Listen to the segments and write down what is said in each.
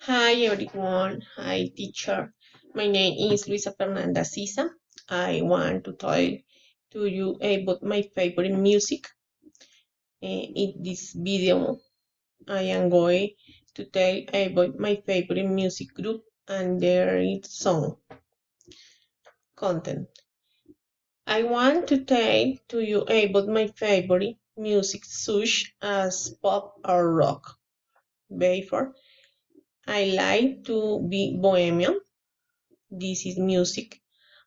Hi everyone, hi teacher. My name is Luisa Fernanda Sisa. I want to tell to you about my favorite music. In this video, I am going to tell about my favorite music group and their song content. I want to tell to you about my favorite music such as pop or rock. Therefore, I like to be bohemian. This is music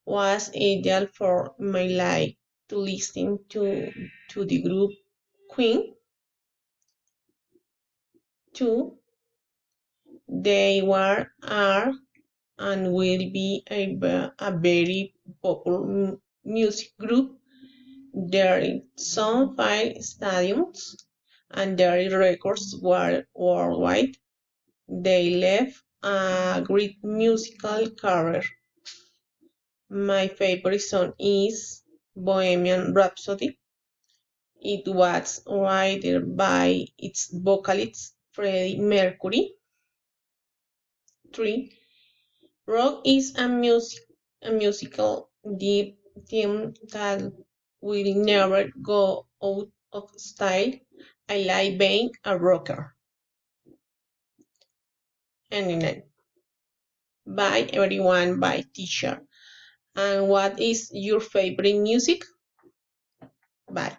was ideal for my life to listen to the group Queen. Two, they were, are, and will be a very popular music group. Their some five stadiums and their records were worldwide. They left a great musical career. My favorite song is Bohemian Rhapsody. It was written by its vocalist Freddie Mercury. 3. Rock is a musical deep theme that will never go out of style. I like being a rocker. And bye everyone, bye teacher. And what is your favorite music? Bye.